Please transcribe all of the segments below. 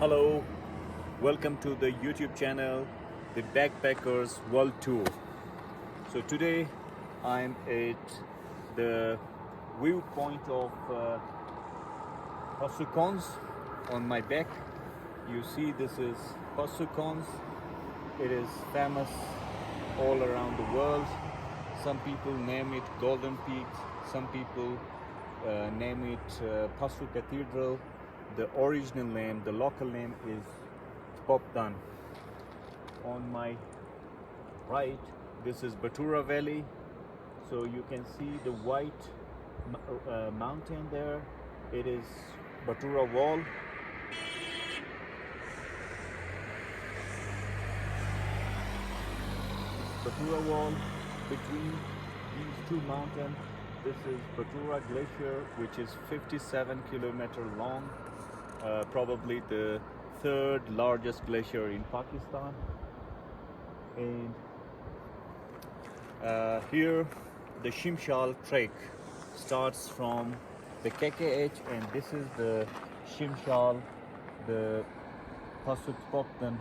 Hello, welcome to the YouTube channel, The Backpackers World Tour. So today I'm at the viewpoint of Passu on my back. You see this is Passu. It is famous all around the world. Some people name it Golden Peak, some people name it Passu Cathedral. The original name, the local name is Popdan. On my right, this is Batura Valley. So you can see the white mountain there. It is Batura Wall. Batura Wall between these two mountains. This is Batura Glacier, which is 57-kilometer long, probably the third largest glacier in Pakistan. And here the Shimshal trek starts from the KKH, and this is the Shimshal, the Pasut Poptan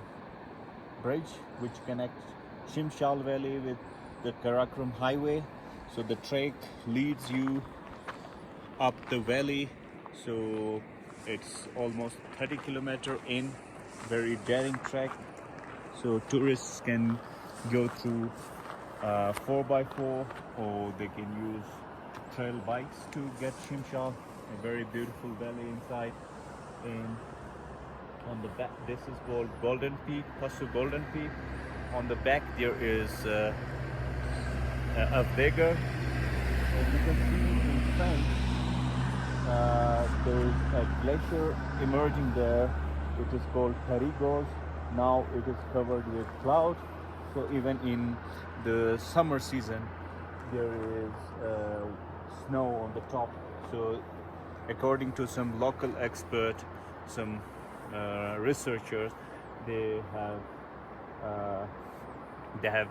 bridge, which connects Shimshal Valley with the Karakoram Highway. So the trek leads you up the valley. So it's almost 30-kilometer in, very daring trek. So tourists can go through 4x4, or they can use trail bikes to get Shimshal, a very beautiful valley inside. And on the back, this is called Golden Peak, Passu Golden Peak. On the back there is a beggar, and you can see in front there is a glacier emerging there. It is called Perigos. Now it is covered with cloud, so even in the summer season there is snow on the top. So according to some local expert, some researchers, they have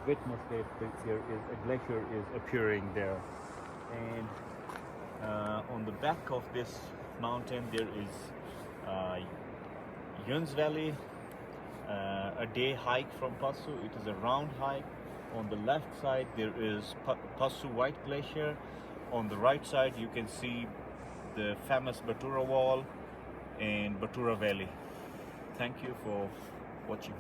witnessed that there is a glacier is appearing there. And on the back of this mountain there is Yuns Valley, a day hike from Passu. It is a round hike. On the left side there is Passu White Glacier. On the right side you can see the famous Batura Wall and Batura Valley. Thank you for watching.